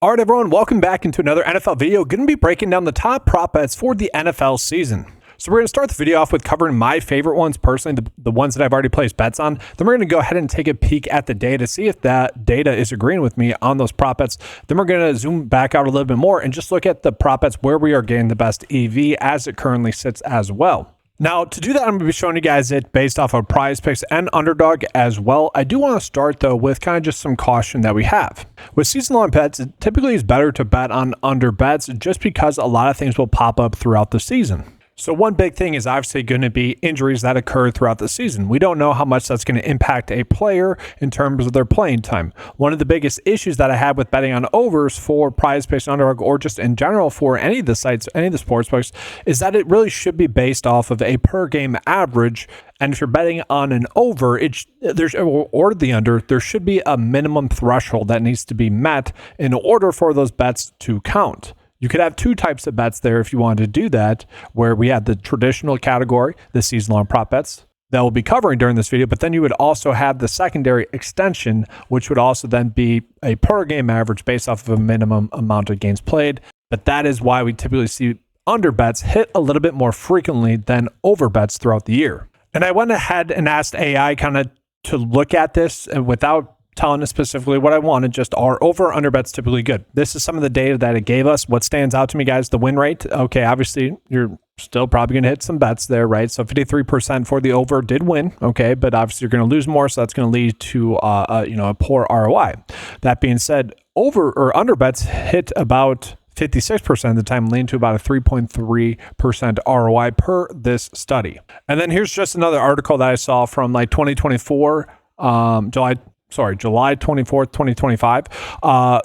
All right, everyone, welcome back into another NFL video. Going to be breaking down the top prop bets for the NFL season. So we're going to start the video off with covering my favorite ones, personally, the ones that I've already placed bets on. Then we're going to go ahead and take a peek at the data, see if that data is agreeing with me on those prop bets. Then we're going to zoom back out a little bit more and just look at the prop bets where we are getting the best EV as it currently sits as well. Now, to do that, I'm going to be showing you guys it based off of Prize Picks and Underdog as well. I do want to start, though, with kind of just some caution that we have. With season-long bets, it typically is better to bet on under bets just because a lot of things will pop up throughout the season. So one big thing is obviously going to be injuries that occur throughout the season. We don't know how much that's going to impact a player in terms of their playing time. One of the biggest issues that I have with betting on overs for Prize Picks and Underdog, or just in general for any of the sites, any of the sports books, is that it really should be based off of a per game average. And if you're betting on an over, or the under, there should be a minimum threshold that needs to be met in order for those bets to count. You could have two types of bets there if you wanted to do that, where we have the traditional category, the season-long prop bets, that we'll be covering during this video, but then you would also have the secondary extension, which would also then be a per game average based off of a minimum amount of games played. But that is why we typically see under bets hit a little bit more frequently than over bets throughout the year. And I went ahead and asked AI kind of to look at this, and without telling us specifically what I wanted, just are over or under bets typically good. This is some of the data that it gave us. What stands out to me, guys, the win rate. Okay, obviously you're still probably going to hit some bets there, right? So 53% for the over did win, okay, but obviously you're going to lose more, so that's going to lead to a poor ROI. That being said, over or under bets hit about 56% of the time, lean to about a 3.3% ROI per this study. And then here's just another article that I saw from like 2024, July 24th, 2025.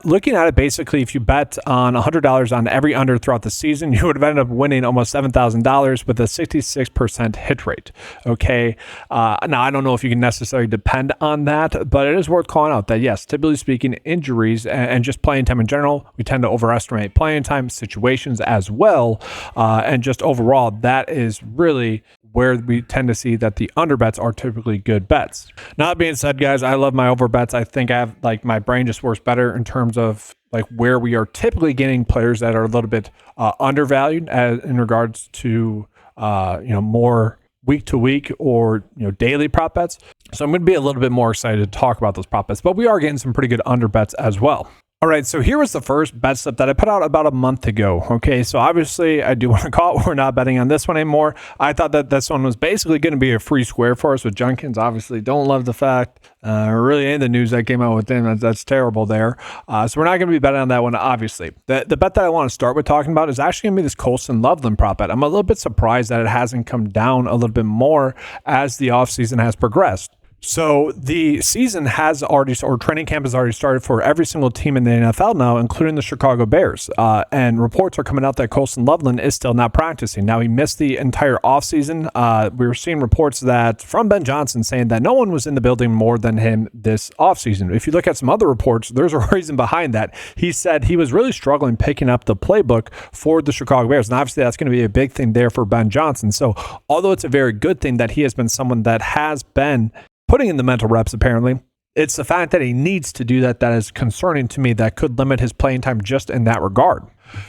Looking at it, basically, if you bet on $100 on every under throughout the season, you would have ended up winning almost $7,000 with a 66% hit rate. Okay. Now, I don't know if you can necessarily depend on that, but it is worth calling out that, yes, typically speaking, injuries and just playing time in general, we tend to overestimate playing time situations as well. And just overall, that is really where we tend to see that the under bets are typically good bets. Now, that being said, guys, I love my over bets. I think I have my brain just works better in terms of where we are typically getting players that are a little bit undervalued in regards to more week to week or daily prop bets. So I'm going to be a little bit more excited to talk about those prop bets, but we are getting some pretty good under bets as well. All right, so here was the first bet slip that I put out about a month ago. Okay, so obviously I do want to call it, we're not betting on this one anymore. I thought that this one was basically going to be a free square for us with Junkins. Obviously, don't love the fact, really any of the news that came out with him, that's terrible there. So we're not going to be betting on that one, obviously. The bet that I want to start with talking about is actually going to be this Polzin Loveland prop bet. I'm a little bit surprised that it hasn't come down a little bit more as the offseason has progressed. So the season has already, or training camp has already started for every single team in the NFL now, including the Chicago Bears. And reports are coming out that Polzin Loveland is still not practicing. Now, he missed the entire offseason. We were seeing reports that from Ben Johnson saying that no one was in the building more than him this offseason. If you look at some other reports, there's a reason behind that. He said he was really struggling picking up the playbook for the Chicago Bears. And obviously that's going to be a big thing there for Ben Johnson. So although it's a very good thing that he has been someone that has been putting in the mental reps, apparently, it's the fact that he needs to do that is concerning to me, that could limit his playing time just in that regard.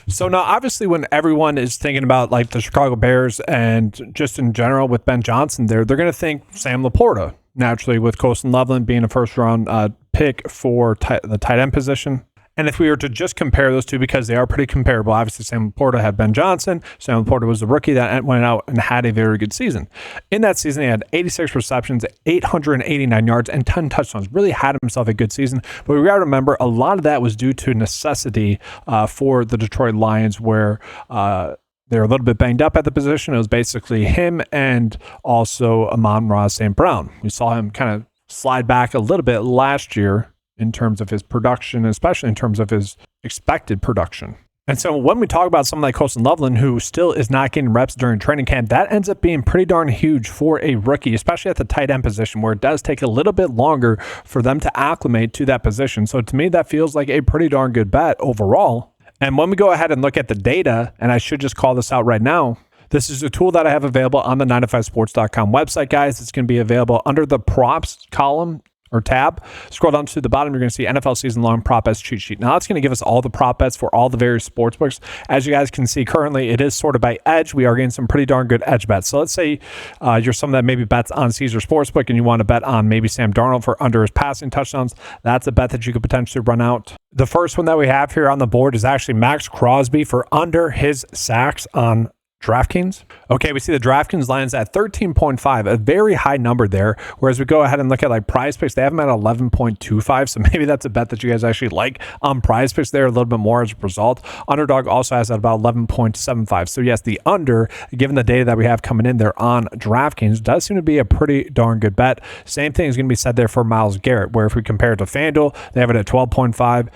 So now, obviously, when everyone is thinking about the Chicago Bears and just in general with Ben Johnson there, they're going to think Sam Laporta, naturally, with Polzin Loveland being a first-round pick for the tight end position. And if we were to just compare those two, because they are pretty comparable, obviously Sam Laporta had Ben Johnson. Sam Laporta was the rookie that went out and had a very good season. In that season, he had 86 receptions, 889 yards, and 10 touchdowns. Really had himself a good season. But we got to remember, a lot of that was due to necessity for the Detroit Lions, where they're a little bit banged up at the position. It was basically him and also Amon-Ra St. Brown. We saw him kind of slide back a little bit last year in terms of his production, especially in terms of his expected production. And so when we talk about someone like Polzin Loveland, who still is not getting reps during training camp, that ends up being pretty darn huge for a rookie, especially at the tight end position, where it does take a little bit longer for them to acclimate to that position. So to me, that feels like a pretty darn good bet overall. And when we go ahead and look at the data, and I should just call this out right now, this is a tool that I have available on the 9to5sports.com website, guys. It's going to be available under the props column or tab. Scroll down to the bottom, you're going to see NFL season long prop bets cheat sheet. Now it's going to give us all the prop bets for all the various sports books. As you guys can see currently, it is sorted by edge. We are getting some pretty darn good edge bets. So let's say you're someone that maybe bets on Caesar Sportsbook and you want to bet on maybe Sam Darnold for under his passing touchdowns. That's a bet that you could potentially run out. The first one that we have here on the board is actually Max Crosby for under his sacks on DraftKings. Okay, we see the DraftKings lines at 13.5, a very high number there. Whereas we go ahead and look at like Prize Picks, they have them at 11.25. So maybe that's a bet that you guys actually like on Prize Picks there a little bit more as a result. Underdog also has at about 11.75. So yes, the under, given the data that we have coming in there on DraftKings, does seem to be a pretty darn good bet. Same thing is going to be said there for Myles Garrett, where if we compare it to FanDuel, they have it at 12.5.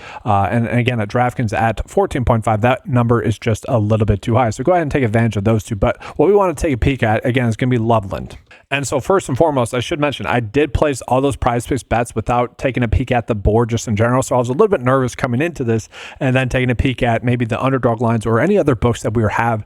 And again, at DraftKings at 14.5, that number is just a little bit too high. So go ahead and take advantage of those two. But what we want to take a peek at, again, is going to be Loveland. And so first and foremost, I should mention, I did place all those Prize Picks bets without taking a peek at the board just in general. So I was a little bit nervous coming into this and then taking a peek at maybe the underdog lines or any other books that we have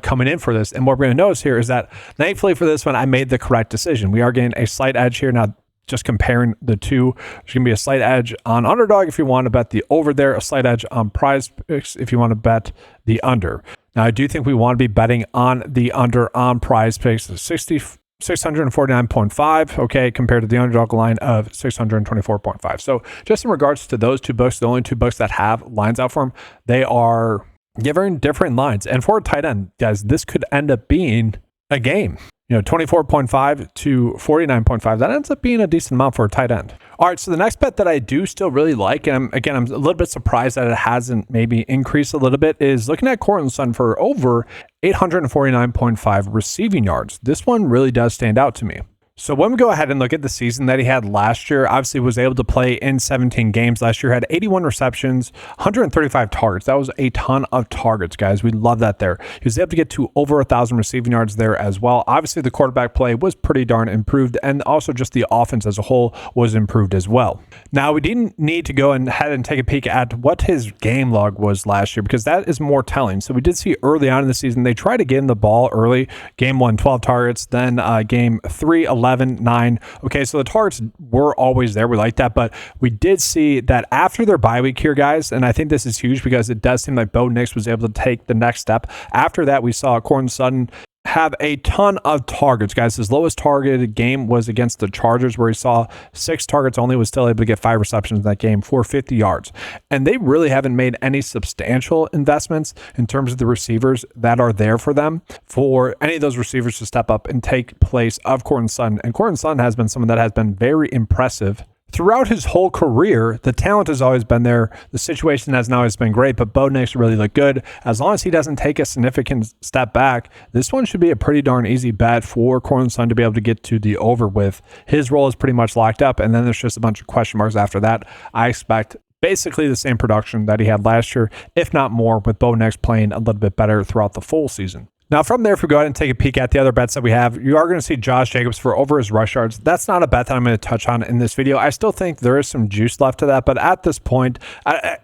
coming in for this. And what we're going to notice here is that thankfully for this one, I made the correct decision. We are getting a slight edge here. Now, just comparing the two, there's going to be a slight edge on underdog if you want to bet the over there, a slight edge on Prize Picks if you want to bet the under. Now, I do think we want to be betting on the under on Prize Picks, 649.5, okay, compared to the underdog line of 624.5. So just in regards to those two books, the only two books that have lines out for them, they are giving different lines. And for a tight end, guys, this could end up being a game. 24.5 to 49.5. That ends up being a decent amount for a tight end. All right, so the next bet that I do still really like, and I'm a little bit surprised that it hasn't maybe increased a little bit, is looking at Cortland Sutton for over 849.5 receiving yards. This one really does stand out to me. So when we go ahead and look at the season that he had last year, obviously was able to play in 17 games last year, had 81 receptions, 135 targets. That was a ton of targets, guys. We love that there. He was able to get to over 1,000 receiving yards there as well. Obviously, the quarterback play was pretty darn improved, and also just the offense as a whole was improved as well. Now, we didn't need to go ahead and take a peek at what his game log was last year because that is more telling. So we did see early on in the season, they tried to get him the ball early. Game 1, 12 targets. Then game 3, 11, 9. Okay, so the targets were always there. We like that, but we did see that after their bye week here, guys, and I think this is huge because it does seem like Bo Nix was able to take the next step. After that, we saw Cortland Sutton have a ton of targets, guys. His lowest targeted game was against the Chargers, where he saw 6 targets only, was still able to get 5 receptions in that game for 50 yards. And they really haven't made any substantial investments in terms of the receivers that are there for them, for any of those receivers to step up and take place of Cortland Sutton. And Cortland Sutton has been someone that has been very impressive throughout his whole career. The talent has always been there. The situation has not always been great, but Bo Nix really looked good. As long as he doesn't take a significant step back, this one should be a pretty darn easy bet for Cortland Sutton to be able to get to the over with. His role is pretty much locked up, and then there's just a bunch of question marks after that. I expect basically the same production that he had last year, if not more, with Bo Nix playing a little bit better throughout the full season. Now, from there, if we go ahead and take a peek at the other bets that we have, you are going to see Josh Jacobs for over his rush yards. That's not a bet that I'm going to touch on in this video. I still think there is some juice left to that, but at this point, I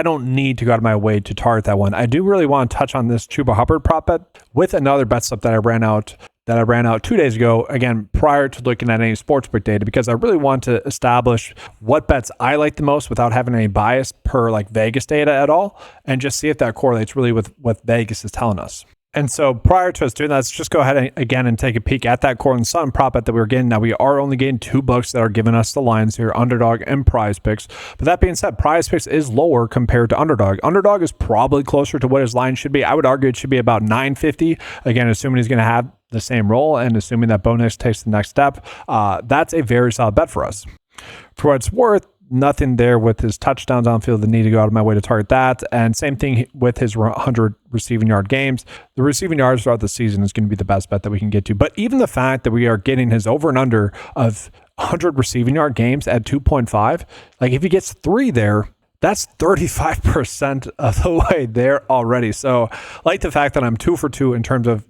don't need to go out of my way to target that one. I do really want to touch on this Chuba Hubbard prop bet with another bet slip that I ran out 2 days ago, again, prior to looking at any sportsbook data, because I really want to establish what bets I like the most without having any bias per Vegas data at all, and just see if that correlates really with what Vegas is telling us. And so prior to us doing that, let's just go ahead and take a peek at that Cortland Sutton prop bet that we were getting. Now, we are only getting 2 books that are giving us the lines here, Underdog and Prize Picks. But that being said, Prize Picks is lower compared to Underdog. Underdog is probably closer to what his line should be. I would argue it should be about 950. Again, assuming he's going to have the same role and assuming that Bo Nix takes the next step. That's a very solid bet for us. For what it's worth, nothing there with his touchdowns on field, the need to go out of my way to target that. And same thing with his 100 receiving yard games. The receiving yards throughout the season is going to be the best bet that we can get to. But even the fact that we are getting his over and under of 100 receiving yard games at 2.5, if he gets 3 there, that's 35% of the way there already. So like the fact that I'm 2 for 2 in terms of,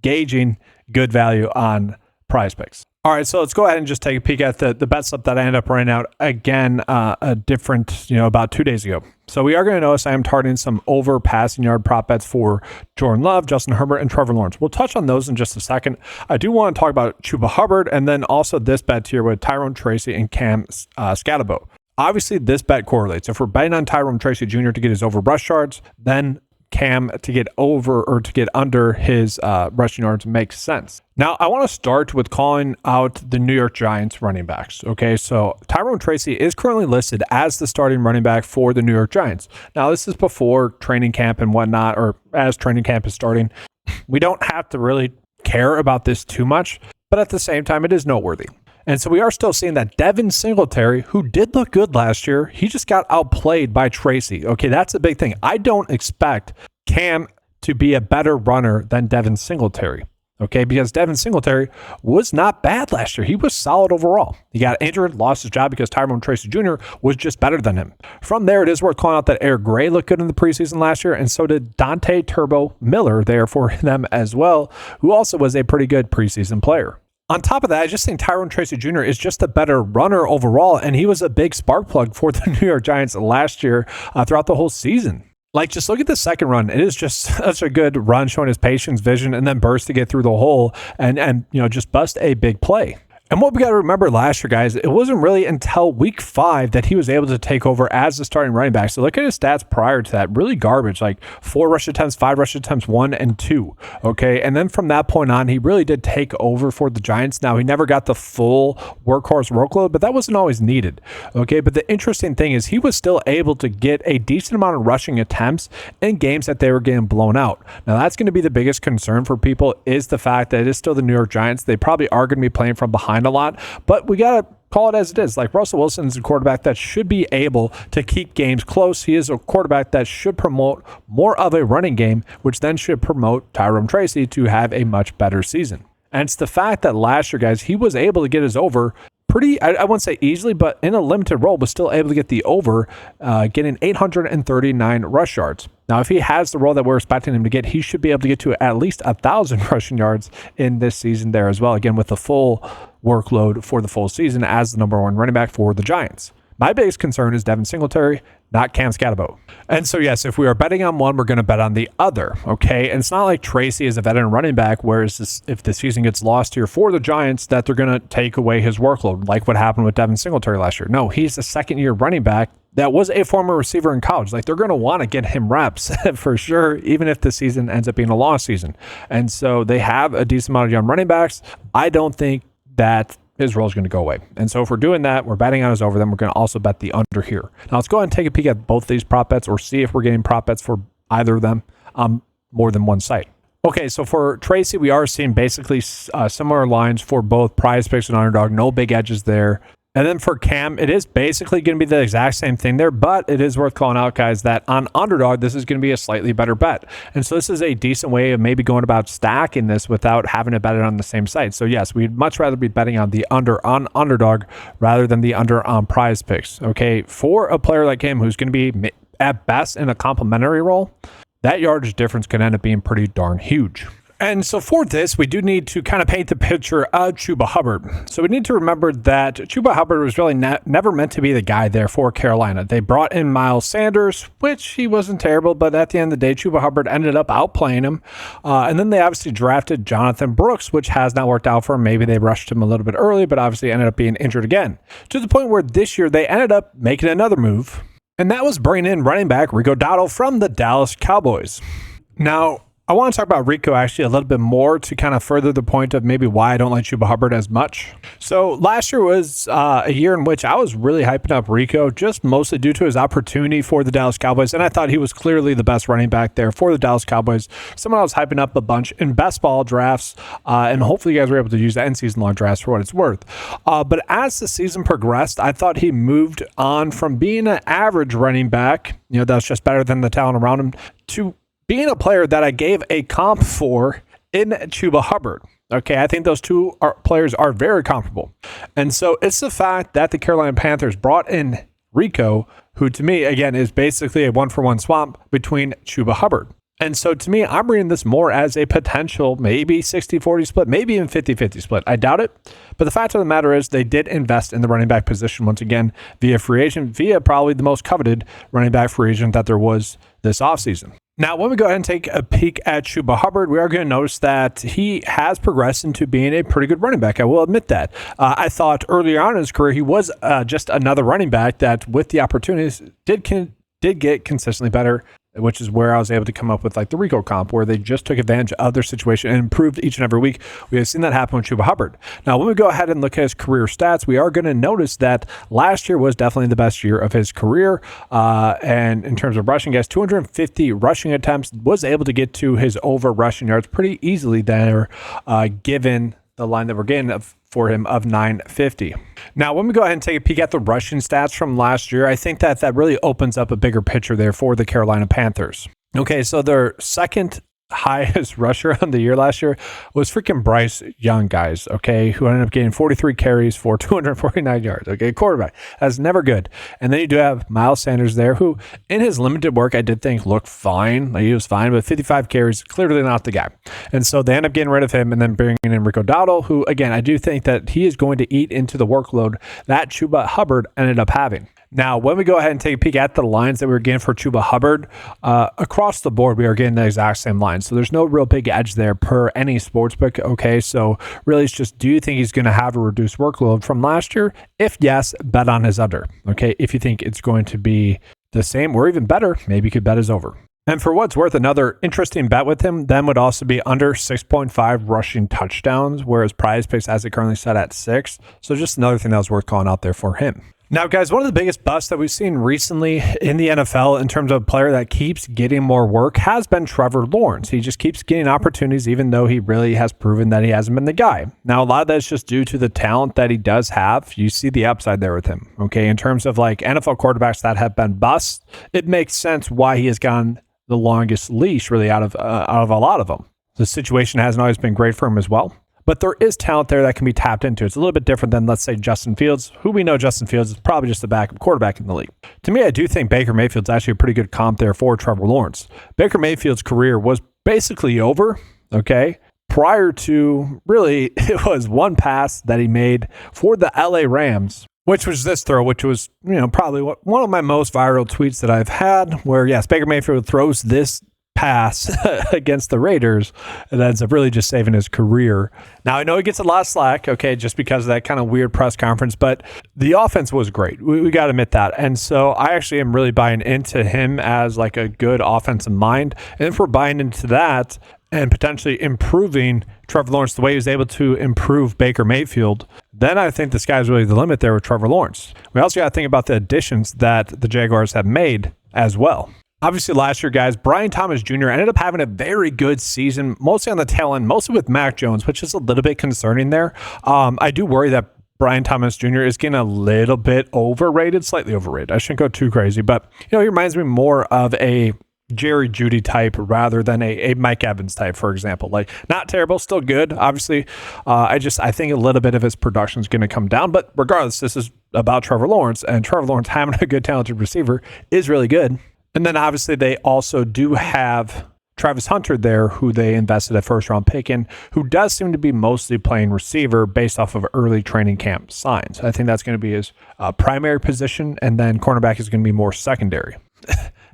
gauging good value on Prize Picks. All right, so let's go ahead and just take a peek at the bet slip that I ended up running out again, a different, about 2 days ago. So we are going to notice I am targeting some over passing yard prop bets for Jordan Love, Justin Herbert, and Trevor Lawrence. We'll touch on those in just a second. I do want to talk about Chuba Hubbard and then also this bet here with Tyrone Tracy and Cam Scatabo. Obviously, this bet correlates. If we're betting on Tyrone Tracy Jr. to get his over rush yards, then Cam to get over or to get under his rushing yards makes sense. Now, I want to start with calling out the New York Giants running backs. Okay, so Tyrone Tracy is currently listed as the starting running back for the New York Giants. Now, this is before training camp and whatnot, or as training camp is starting. We don't have to really care about this too much, but at the same time, it is noteworthy. And so we are still seeing that Devin Singletary, who did look good last year, he just got outplayed by Tracy. Okay, that's a big thing. I don't expect Cam to be a better runner than Devin Singletary. Okay, because Devin Singletary was not bad last year. He was solid overall. He got injured, lost his job because Tyrone Tracy Jr. was just better than him. From there, it is worth calling out that Eric Gray looked good in the preseason last year, and so did Dante Turbo Miller there for them as well, who also was a pretty good preseason player. On top of that, I just think Tyrone Tracy Jr. is just a better runner overall, and he was a big spark plug for the New York Giants last year throughout the whole season. Like, just look at the second run. It is just such a good run, showing his patience, vision, and then burst to get through the hole and just bust a big play. And what we got to remember last year, guys, it wasn't really until week 5 that he was able to take over as the starting running back. So look at his stats prior to that. Really garbage, like 4 rush attempts, 5 rush attempts, 1 and 2. Okay. And then from that point on, he really did take over for the Giants. Now, he never got the full workhorse workload, but that wasn't always needed. Okay. But the interesting thing is he was still able to get a decent amount of rushing attempts in games that they were getting blown out. Now, that's going to be the biggest concern for people, is the fact that it is still the New York Giants. They probably are going to be playing from behind a lot, but we got to call it as it is. Like, Russell Wilson is a quarterback that should be able to keep games close. He is a quarterback that should promote more of a running game, which then should promote Tyrone Tracy to have a much better season. And it's the fact that last year, guys, he was able to get his over pretty, I wouldn't say easily, but in a limited role, but still able to get the over, getting 839 rush yards. Now, if he has the role that we're expecting him to get, he should be able to get to at least 1,000 rushing yards in this season there as well. Again, with the full workload for the full season as the number 1 running back for the Giants. My biggest concern is Devin Singletary, not Cam Scatabo. And so, yes, if we are betting on one, we're going to bet on the other, okay? And it's not like Tracy is a veteran running back, whereas if the season gets lost here for the Giants, that they're going to take away his workload, like what happened with Devin Singletary last year. No, he's a second-year running back that was a former receiver in college. Like, they're going to want to get him reps for sure, even if the season ends up being a lost season. And so they have a decent amount of young running backs. I don't think that his role is going to go away. And so if we're doing that, we're betting on his over, then we're going to also bet the under here. Now let's go ahead and take a peek at both these prop bets, or see if we're getting prop bets for either of them on more than one site. Okay, so for Tracy, we are seeing basically similar lines for both Prize Picks and Underdog. No big edges there. And then for Cam, it is basically going to be the exact same thing there, but it is worth calling out, guys, that on Underdog, this is going to be a slightly better bet. And so this is a decent way of maybe going about stacking this without having to bet it on the same site. So yes, we'd much rather be betting on the under on Underdog rather than the under on Prize Picks. Okay, for a player like him who's going to be at best in a complimentary role, that yardage difference could end up being pretty darn huge. And so for this, we do need to kind of paint the picture of Chuba Hubbard. So we need to remember that Chuba Hubbard was really never meant to be the guy there for Carolina. They brought in Miles Sanders, which he wasn't terrible, but at the end of the day, Chuba Hubbard ended up outplaying him. And then they obviously drafted Jonathan Brooks, which has not worked out for him. Maybe they rushed him a little bit early, but obviously ended up being injured again. To the point where this year they ended up making another move, and that was bringing in running back Rico Dowdle from the Dallas Cowboys. Now, I want to talk about Rico actually a little bit more to kind of further the point of maybe why I don't like Chuba Hubbard as much. So last year was a year in which I was really hyping up Rico, just mostly due to his opportunity for the Dallas Cowboys. And I thought he was clearly the best running back there for the Dallas Cowboys. Someone I was hyping up a bunch in best ball drafts. And hopefully you guys were able to use that in season long drafts for what it's worth. But as the season progressed, I thought he moved on from being an average running back, that's just better than the talent around him, to being a player that I gave a comp for in Chuba Hubbard. Okay, I think those two players are very comparable. And so it's the fact that the Carolina Panthers brought in Rico, who to me, again, is basically a one-for-one swap between Chuba Hubbard. And so to me, I'm reading this more as a potential maybe 60-40 split, maybe even 50-50 split. I doubt it. But the fact of the matter is they did invest in the running back position once again via free agent, via probably the most coveted running back free agent that there was this offseason. Now, when we go ahead and take a peek at Chuba Hubbard, we are going to notice that he has progressed into being a pretty good running back. I will admit that. I thought earlier on in his career, he was just another running back that with the opportunities did get consistently better, which is where I was able to come up with like the Rico comp, where they just took advantage of their situation and improved each and every week. We have seen that happen with Chuba Hubbard. Now, when we go ahead and look at his career stats, we are going to notice that last year was definitely the best year of his career. And in terms of rushing, guys, 250 rushing attempts, was able to get to his over rushing yards pretty easily there, given the line that we're getting for him of 950. Now, when we go ahead and take a peek at the rushing stats from last year, I think that really opens up a bigger picture there for the Carolina Panthers. Okay, so their second highest rusher on the year last year was freaking Bryce Young, guys, okay, who ended up getting 43 carries for 249 yards, okay, quarterback. That's never good. And then you do have Miles Sanders there, who in his limited work, I did think looked fine. Like, he was fine, but 55 carries, clearly not the guy. And so they end up getting rid of him and then bringing in Rico Dowdle, who, again, I do think that he is going to eat into the workload that Chuba Hubbard ended up having. Now, when we go ahead and take a peek at the lines that we were getting for Chuba Hubbard, across the board, we are getting the exact same lines. So there's no real big edge there per any sportsbook. Okay, so really it's just, do you think he's going to have a reduced workload from last year? If yes, bet on his under. Okay, if you think it's going to be the same or even better, maybe you could bet his over. And for what's worth, another interesting bet with him then would also be under 6.5 rushing touchdowns, whereas Prize Picks has it currently set at 6. So just another thing that was worth calling out there for him. Now, guys, one of the biggest busts that we've seen recently in the NFL in terms of a player that keeps getting more work has been Trevor Lawrence. He just keeps getting opportunities, even though he really has proven that he hasn't been the guy. Now, a lot of that's just due to the talent that he does have. You see the upside there with him. Okay, in terms of like NFL quarterbacks that have been busts, it makes sense why he has gotten the longest leash really out of a lot of them. The situation hasn't always been great for him as well. But there is talent there that can be tapped into. It's a little bit different than, let's say, Justin Fields, who we know Justin Fields is probably just a backup quarterback in the league. To me, I do think Baker Mayfield's actually a pretty good comp there for Trevor Lawrence. Baker Mayfield's career was basically over, okay? Prior to, really, it was one pass that he made for the LA Rams, which was this throw, which was, probably one of my most viral tweets that I've had, where, yes, Baker Mayfield throws this pass against the Raiders and ends up really just saving his career. Now, I know he gets a lot of slack, okay, just because of that kind of weird press conference, but the offense was great. We got to admit that. And so I actually am really buying into him as like a good offensive mind. And if we're buying into that and potentially improving Trevor Lawrence the way he was able to improve Baker Mayfield, then I think the sky's really the limit there with Trevor Lawrence. We also got to think about the additions that the Jaguars have made as well. Obviously, last year, guys, Brian Thomas Jr. ended up having a very good season, mostly on the tail end, mostly with Mac Jones, which is a little bit concerning there. I do worry that Brian Thomas Jr. is getting a little bit overrated, slightly overrated. I shouldn't go too crazy, but he reminds me more of a Jerry Jeudy type rather than a Mike Evans type, for example. Like, not terrible, still good. Obviously, I think a little bit of his production is going to come down, but regardless, this is about Trevor Lawrence, and Trevor Lawrence having a good, talented receiver is really good. And then obviously they also do have Travis Hunter there, who they invested a first-round pick in, who does seem to be mostly playing receiver based off of early training camp signs. I think that's going to be his primary position, and then cornerback is going to be more secondary.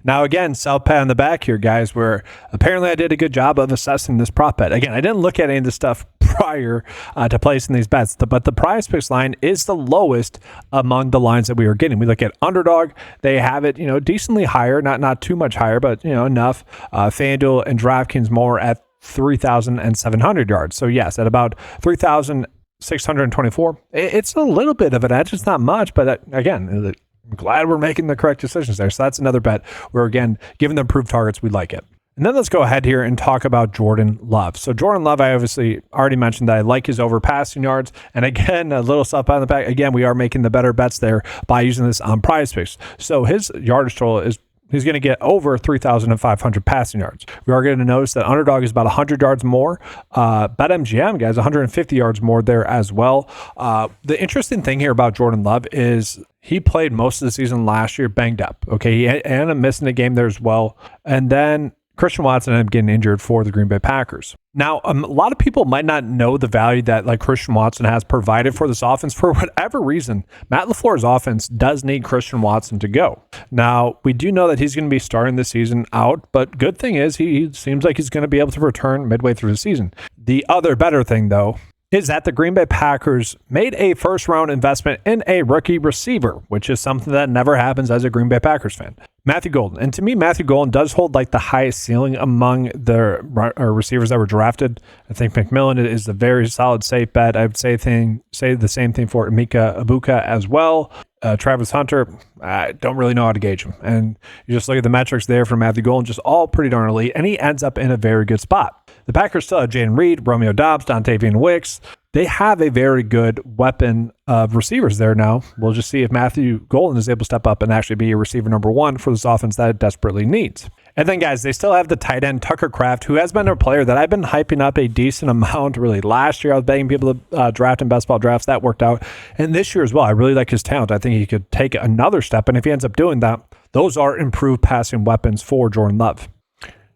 Now, again, self pat on the back here, guys, where apparently I did a good job of assessing this prop bet. Again, I didn't look at any of this stuff prior to placing these bets, but the Prize Picks line is the lowest among the lines that we were getting. We look at Underdog. They have it, decently higher, not too much higher, but, enough. FanDuel and DraftKings more at 3,700 yards. So, yes, at about 3,624, it's a little bit of an edge. It's not much, but again, I'm glad we're making the correct decisions there. So that's another bet where, again, given the improved targets, we like it. And then let's go ahead here and talk about Jordan Love. So Jordan Love, I obviously already mentioned that I like his over passing yards. And again, a little self pat on the back. Again, we are making the better bets there by using this on Prize Picks. So his yardage total is he's going to get over 3,500 passing yards. We are going to notice that Underdog is about 100 yards more. BetMGM, guys, 150 yards more there as well. The interesting thing here about Jordan Love is he played most of the season last year banged up. Okay, he ended up missing a game there as well. And then Christian Watson ended up getting injured for the Green Bay Packers. Now, a lot of people might not know the value that like Christian Watson has provided for this offense. For whatever reason, Matt LaFleur's offense does need Christian Watson to go. Now, we do know that he's going to be starting the season out, but good thing is he seems like he's going to be able to return midway through the season. The other better thing, though, is that the Green Bay Packers made a first-round investment in a rookie receiver, which is something that never happens as a Green Bay Packers fan. Matthew Golden. And to me, Matthew Golden does hold like the highest ceiling among the receivers that were drafted. I think McMillan is a very solid safe bet. I would say the same thing for Emeka Egbuka as well. Travis Hunter, I don't really know how to gauge him. And you just look at the metrics there for Matthew Golden, just all pretty darn elite, and he ends up in a very good spot. The Packers still have Jaden Reed, Romeo Doubs, Dontavian Wicks. They have a very good weapon of receivers there now. We'll just see if Matthew Golden is able to step up and actually be a receiver number one for this offense that it desperately needs. And then, guys, they still have the tight end Tucker Kraft, who has been a player that I've been hyping up a decent amount. Really, last year I was begging people to draft in best ball drafts. That worked out. And this year as well, I really like his talent. I think he could take another step. And if he ends up doing that, those are improved passing weapons for Jordan Love.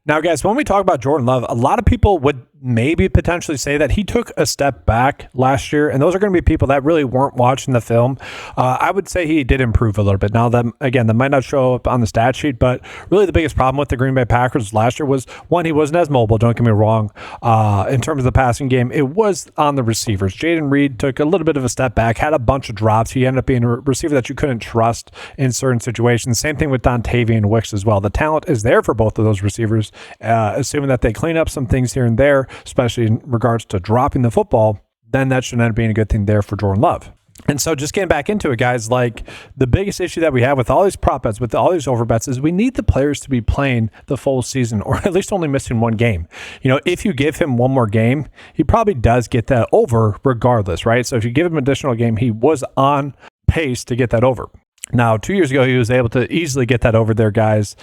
Now, guys, when we talk about Jordan Love, a lot of people would maybe potentially say that he took a step back last year, and those are going to be people that really weren't watching the film. I would say he did improve a little bit. Now, that might not show up on the stat sheet, but really the biggest problem with the Green Bay Packers last year was, one, he wasn't as mobile, don't get me wrong. In terms of the passing game, it was on the receivers. Jaden Reed took a little bit of a step back, had a bunch of drops. He ended up being a receiver that you couldn't trust in certain situations. Same thing with Dontavian Wicks as well. The talent is there for both of those receivers, assuming that they clean up some things here and there, especially in regards to dropping the football, then that should end up being a good thing there for Jordan Love. And so just getting back into it, guys, like the biggest issue that we have with all these prop bets, with all these over bets, is we need the players to be playing the full season, or at least only missing one game. You know, if you give him one more game, he probably does get that over regardless, right? So if you give him an additional game, he was on pace to get that over. Now, 2 years ago, he was able to easily get that over there, guys,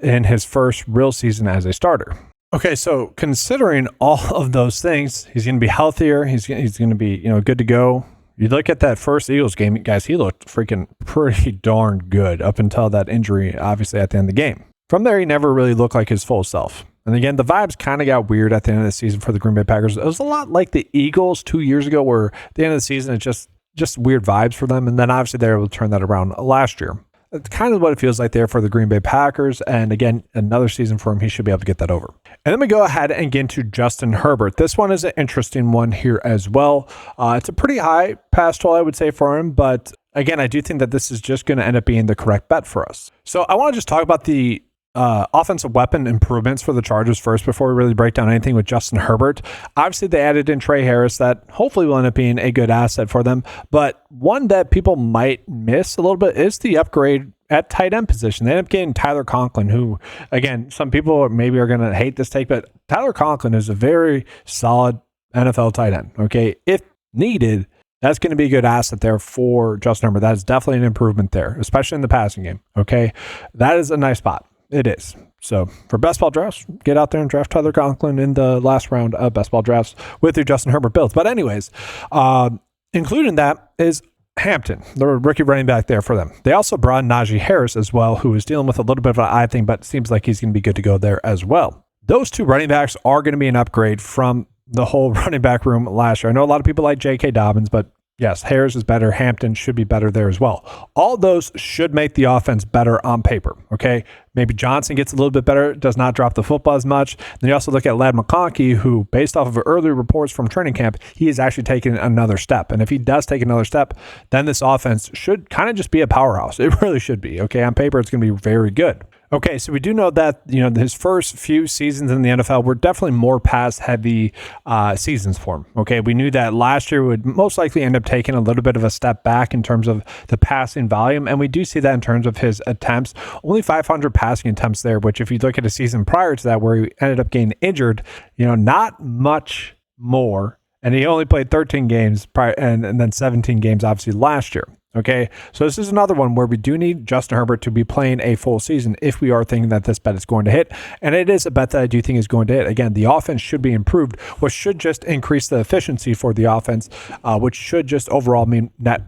in his first real season as a starter. Okay, so considering all of those things, he's going to be healthier. He's going to be, good to go. You look at that first Eagles game, guys, he looked freaking pretty darn good up until that injury, obviously, at the end of the game. From there, he never really looked like his full self. And again, the vibes kind of got weird at the end of the season for the Green Bay Packers. It was a lot like the Eagles 2 years ago, where at the end of the season, it's just weird vibes for them. And then obviously they were able to turn that around last year. It's kind of what it feels like there for the Green Bay Packers. And again, another season for him, he should be able to get that over. And then we go ahead and get into Justin Herbert. This one is an interesting one here as well. It's a pretty high pass total, I would say, for him. But again, I do think that this is just going to end up being the correct bet for us. So I want to just talk about the offensive weapon improvements for the Chargers first before we really break down anything with Justin Herbert. Obviously, they added in Trey Harris that hopefully will end up being a good asset for them. But one that people might miss a little bit is the upgrade at tight end position. They end up getting Tyler Conklin, who, again, some people maybe are going to hate this take, but Tyler Conklin is a very solid NFL tight end. Okay, if needed, that's going to be a good asset there for Justin Herbert. That is definitely an improvement there, especially in the passing game. Okay, that is a nice spot. It is. So for best ball drafts, get out there and draft Tyler Conklin in the last round of best ball drafts with your Justin Herbert builds. But anyways, including that is Hampton, the rookie running back there for them. They also brought in Najee Harris as well, who is dealing with a little bit of an eye thing, but seems like he's going to be good to go there as well. Those two running backs are going to be an upgrade from the whole running back room last year. I know a lot of people like J.K. Dobbins, but yes, Harris is better. Hampton should be better there as well. All those should make the offense better on paper, okay? Maybe Johnson gets a little bit better, does not drop the football as much. Then you also look at Ladd McConkey, who, based off of early reports from training camp, he is actually taking another step. And if he does take another step, then this offense should kind of just be a powerhouse. It really should be, okay? On paper, it's going to be very good. Okay, so we do know that, his first few seasons in the NFL were definitely more pass-heavy seasons for him. Okay, we knew that last year would most likely end up taking a little bit of a step back in terms of the passing volume, and we do see that in terms of his attempts. Only 500 passing attempts there, which if you look at a season prior to that where he ended up getting injured, not much more, and he only played 13 games prior, and then 17 games obviously last year. Okay, so this is another one where we do need Justin Herbert to be playing a full season if we are thinking that this bet is going to hit. And it is a bet that I do think is going to hit. Again, the offense should be improved, which should just increase the efficiency for the offense, which should just overall mean net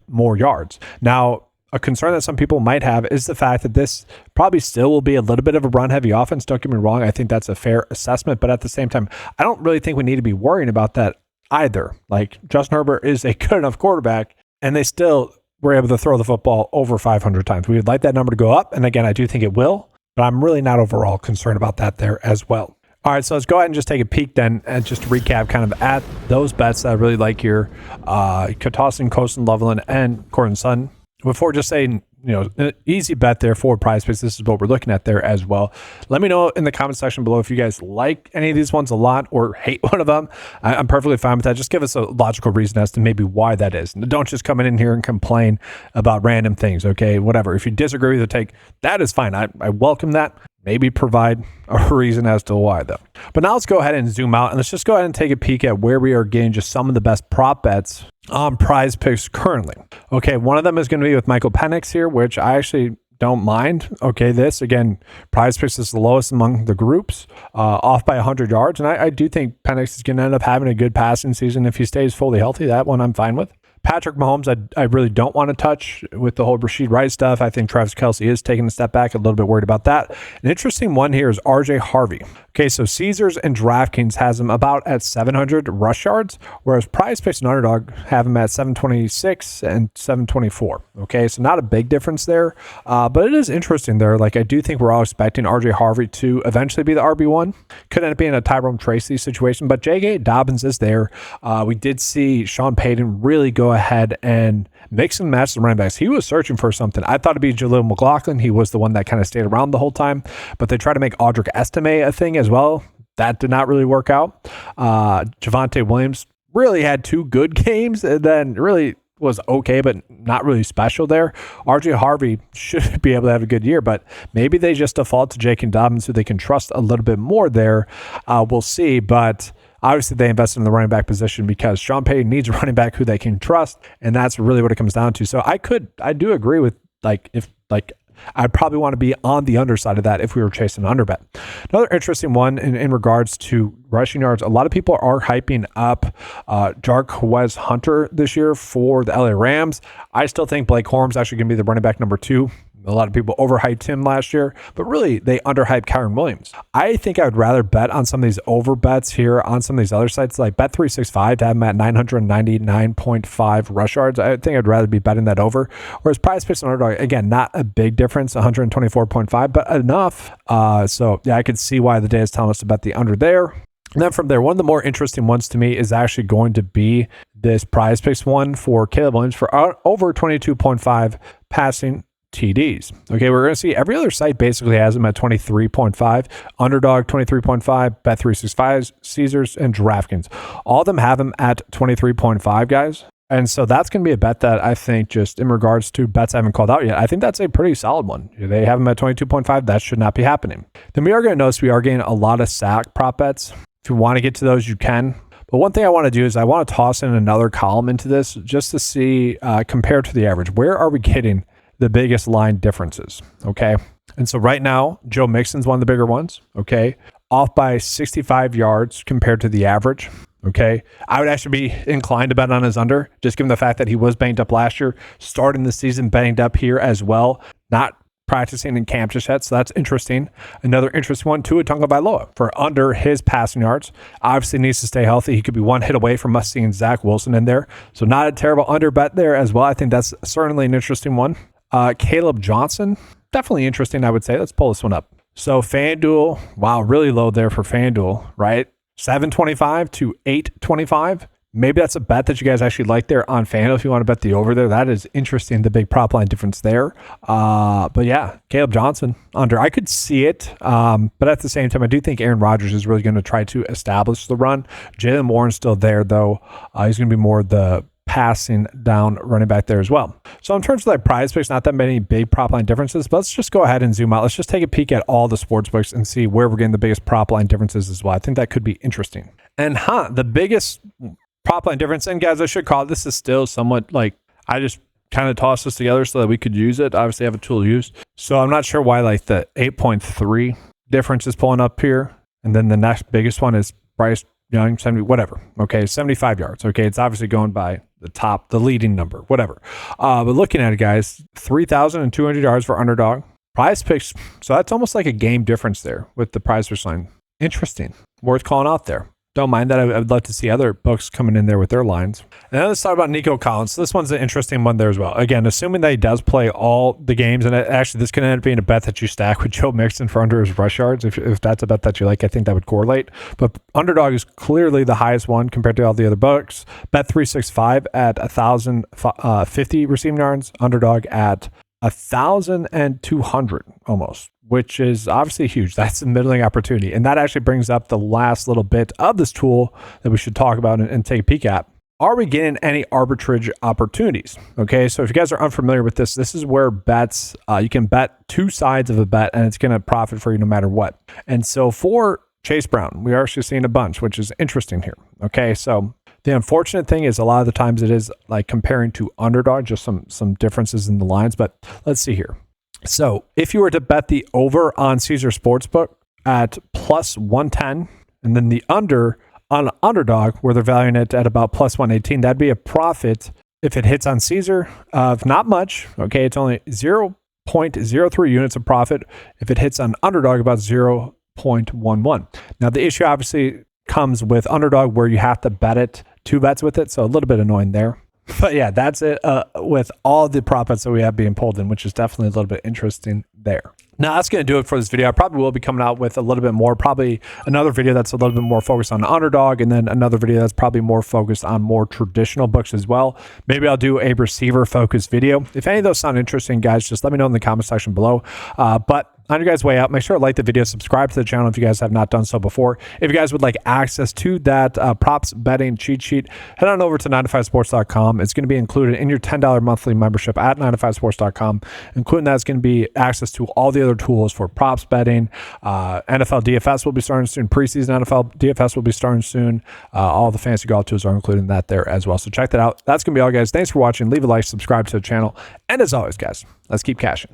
more yards. Now, a concern that some people might have is the fact that this probably still will be a little bit of a run-heavy offense. Don't get me wrong. I think that's a fair assessment. But at the same time, I don't really think we need to be worrying about that either. Like, Justin Herbert is a good enough quarterback, and they still were able to throw the football over 500 times. We would like that number to go up. And again, I do think it will, but I'm really not overall concerned about that there as well. All right, so let's go ahead and just take a peek then and just to recap kind of at those bets that I really like here. Katossin, Coaston, Loveland, and Courtland Sutton. Before just saying, an easy bet there for Prize Picks. This is what we're looking at there as well. Let me know in the comment section below if you guys like any of these ones a lot or hate one of them. I'm perfectly fine with that. Just give us a logical reason as to maybe why that is. Don't just come in here and complain about random things, okay? Whatever. If you disagree with the take, that is fine. I welcome that. Maybe provide a reason as to why, though. But now let's go ahead and zoom out, and let's just go ahead and take a peek at where we are getting just some of the best prop bets on Prize Picks currently. Okay, one of them is going to be with Michael Penix here, which I actually don't mind. Okay, this, again, Prize Picks is the lowest among the groups, off by 100 yards, and I do think Penix is going to end up having a good passing season if he stays fully healthy. That one I'm fine with. Patrick Mahomes, I really don't want to touch with the whole Rashid Rice stuff. I think Travis Kelce is taking a step back, a little bit worried about that. An interesting one here is RJ Harvey. Okay, so Caesars and DraftKings has him about at 700 rush yards, whereas Prize Picks and Underdog have him at 726 and 724. Okay, so not a big difference there, but it is interesting there. Like, I do think we're all expecting RJ Harvey to eventually be the RB1. Could end up being a Tyrone Tracy situation, but J.K. Dobbins is there. We did see Sean Payton really go ahead and mix and match the running backs. He was searching for something. I thought it'd be Jaleel McLaughlin. He was the one that kind of stayed around the whole time, but they tried to make Audric Estime a thing as well. That did not really work out. Javonte Williams really had 2 good games and then really was okay, but not really special there. RJ Harvey should be able to have a good year, but maybe they just default to J.K. Dobbins, who they can trust a little bit more there. We'll see, but obviously they invested in the running back position because Sean Payton needs a running back who they can trust, and that's really what it comes down to. So I do agree with, I'd probably want to be on the underside of that if we were chasing an underbet. Another interesting one in regards to rushing yards, a lot of people are hyping up Jarquez Hunter this year for the LA Rams. I still think Blake Corum's actually going to be the running back number 2. A lot of people overhyped him last year, but really they underhyped Kyren Williams. I think I would rather bet on some of these over bets here on some of these other sites like Bet365 to have him at 999.5 rush yards. I think I'd rather be betting that over. Whereas Prize Picks and Underdog, again, not a big difference, 124.5, but enough. So yeah, I could see why the day is telling us to bet the under there. And then from there, one of the more interesting ones to me is actually going to be this Prize Picks one for Caleb Williams for over 22.5 passing TDs. Okay, we're going to see every other site basically has them at 23.5, Underdog 23.5, Bet365, Caesars, and DraftKings. All of them have them at 23.5, guys. And so that's going to be a bet that I think, just in regards to bets I haven't called out yet, I think that's a pretty solid one. They have them at 22.5. That should not be happening. Then we are going to notice we are getting a lot of sack prop bets. If you want to get to those, you can. But one thing I want to do is I want to toss in another column into this just to see, compared to the average, where are we getting the biggest line differences? Okay. And so right now, Joe Mixon's one of the bigger ones. Okay. Off by 65 yards compared to the average. Okay. I would actually be inclined to bet on his under, just given the fact that he was banged up last year, starting the season banged up here as well, not practicing in camp just yet. So that's interesting. Another interesting one, Tua Tagovailoa for under his passing yards. Obviously needs to stay healthy. He could be one hit away from us seeing Zach Wilson in there. So not a terrible under bet there as well. I think that's certainly an interesting one. Caleb Johnson, definitely interesting, I would say. Let's pull this one up. So FanDuel, wow, really low there for FanDuel, right? 725 to 825. Maybe that's a bet that you guys actually like there on FanDuel if you want to bet the over there. That is interesting, the big prop line difference there. But yeah, Caleb Johnson under. I could see it, but at the same time, I do think Aaron Rodgers is really going to try to establish the run. Jalen Warren's still there, though. He's going to be more the passing down running back there as well. So in terms of like Prize Picks, not that many big prop line differences, but let's just go ahead and zoom out. Let's just take a peek at all the sports books and see where we're getting the biggest prop line differences as well. I think that could be interesting. And the biggest prop line difference, and guys, I should call it, this is still somewhat like, I just kind of tossed this together so that we could use it. Obviously I have a tool to use. So I'm not sure why like the 8.3 difference is pulling up here. And then the next biggest one is Bryce young, 70, whatever. Okay, 75 yards. Okay, it's obviously going by the leading number, whatever. But looking at it, guys, 3,200 yards for underdog. Prize picks, so that's almost like a game difference there with the prize fish line. Interesting. Worth calling out there. Don't mind that. I would love to see other books coming in there with their lines. And then let's talk about Nico Collins. So this one's an interesting one there as well. Again, assuming that he does play all the games, and actually this could end up being a bet that you stack with Joe Mixon for under his rush yards. If that's a bet that you like, I think that would correlate. But underdog is clearly the highest one compared to all the other books. Bet 365 at 1,050 receiving yards. Underdog at 1,200 almost, which is obviously huge. That's a middling opportunity. And that actually brings up the last little bit of this tool that we should talk about and take a peek at. Are we getting any arbitrage opportunities? Okay, so if you guys are unfamiliar with this, this is where bets, you can bet two sides of a bet and it's going to profit for you no matter what. And so for Chase Brown, we are actually seeing a bunch, which is interesting here. Okay, so the unfortunate thing is a lot of the times it is like comparing to underdog, just some differences in the lines. But let's see here. So if you were to bet the over on Caesar Sportsbook at plus 110 and then the under on underdog where they're valuing it at about plus 118, that'd be a profit if it hits on Caesar of not much. Okay, it's only 0.03 units of profit. If it hits on underdog, about 0.11. Now the issue obviously comes with underdog where you have to bet it, 2 bets with it, so a little bit annoying there. But yeah, that's it with all the prop bets that we have being pulled in, which is definitely a little bit interesting there. Now, that's going to do it for this video. I probably will be coming out with a little bit more, probably another video that's a little bit more focused on underdog, and then another video that's probably more focused on more traditional books as well. Maybe I'll do a receiver focused video. If any of those sound interesting, guys, just let me know in the comment section below. But on your guys' way out, make sure to like the video, subscribe to the channel if you guys have not done so before. If you guys would like access to that props betting cheat sheet, head on over to 9to5sports.com. It's going to be included in your $10 monthly membership at 9to5sports.com. Including that is going to be access to all the other tools for props betting. NFL DFS will be starting soon. Preseason NFL DFS will be starting soon. All the fantasy golf tools are included in that there as well. So check that out. That's going to be all, guys. Thanks for watching. Leave a like, subscribe to the channel. And as always, guys, let's keep cashing.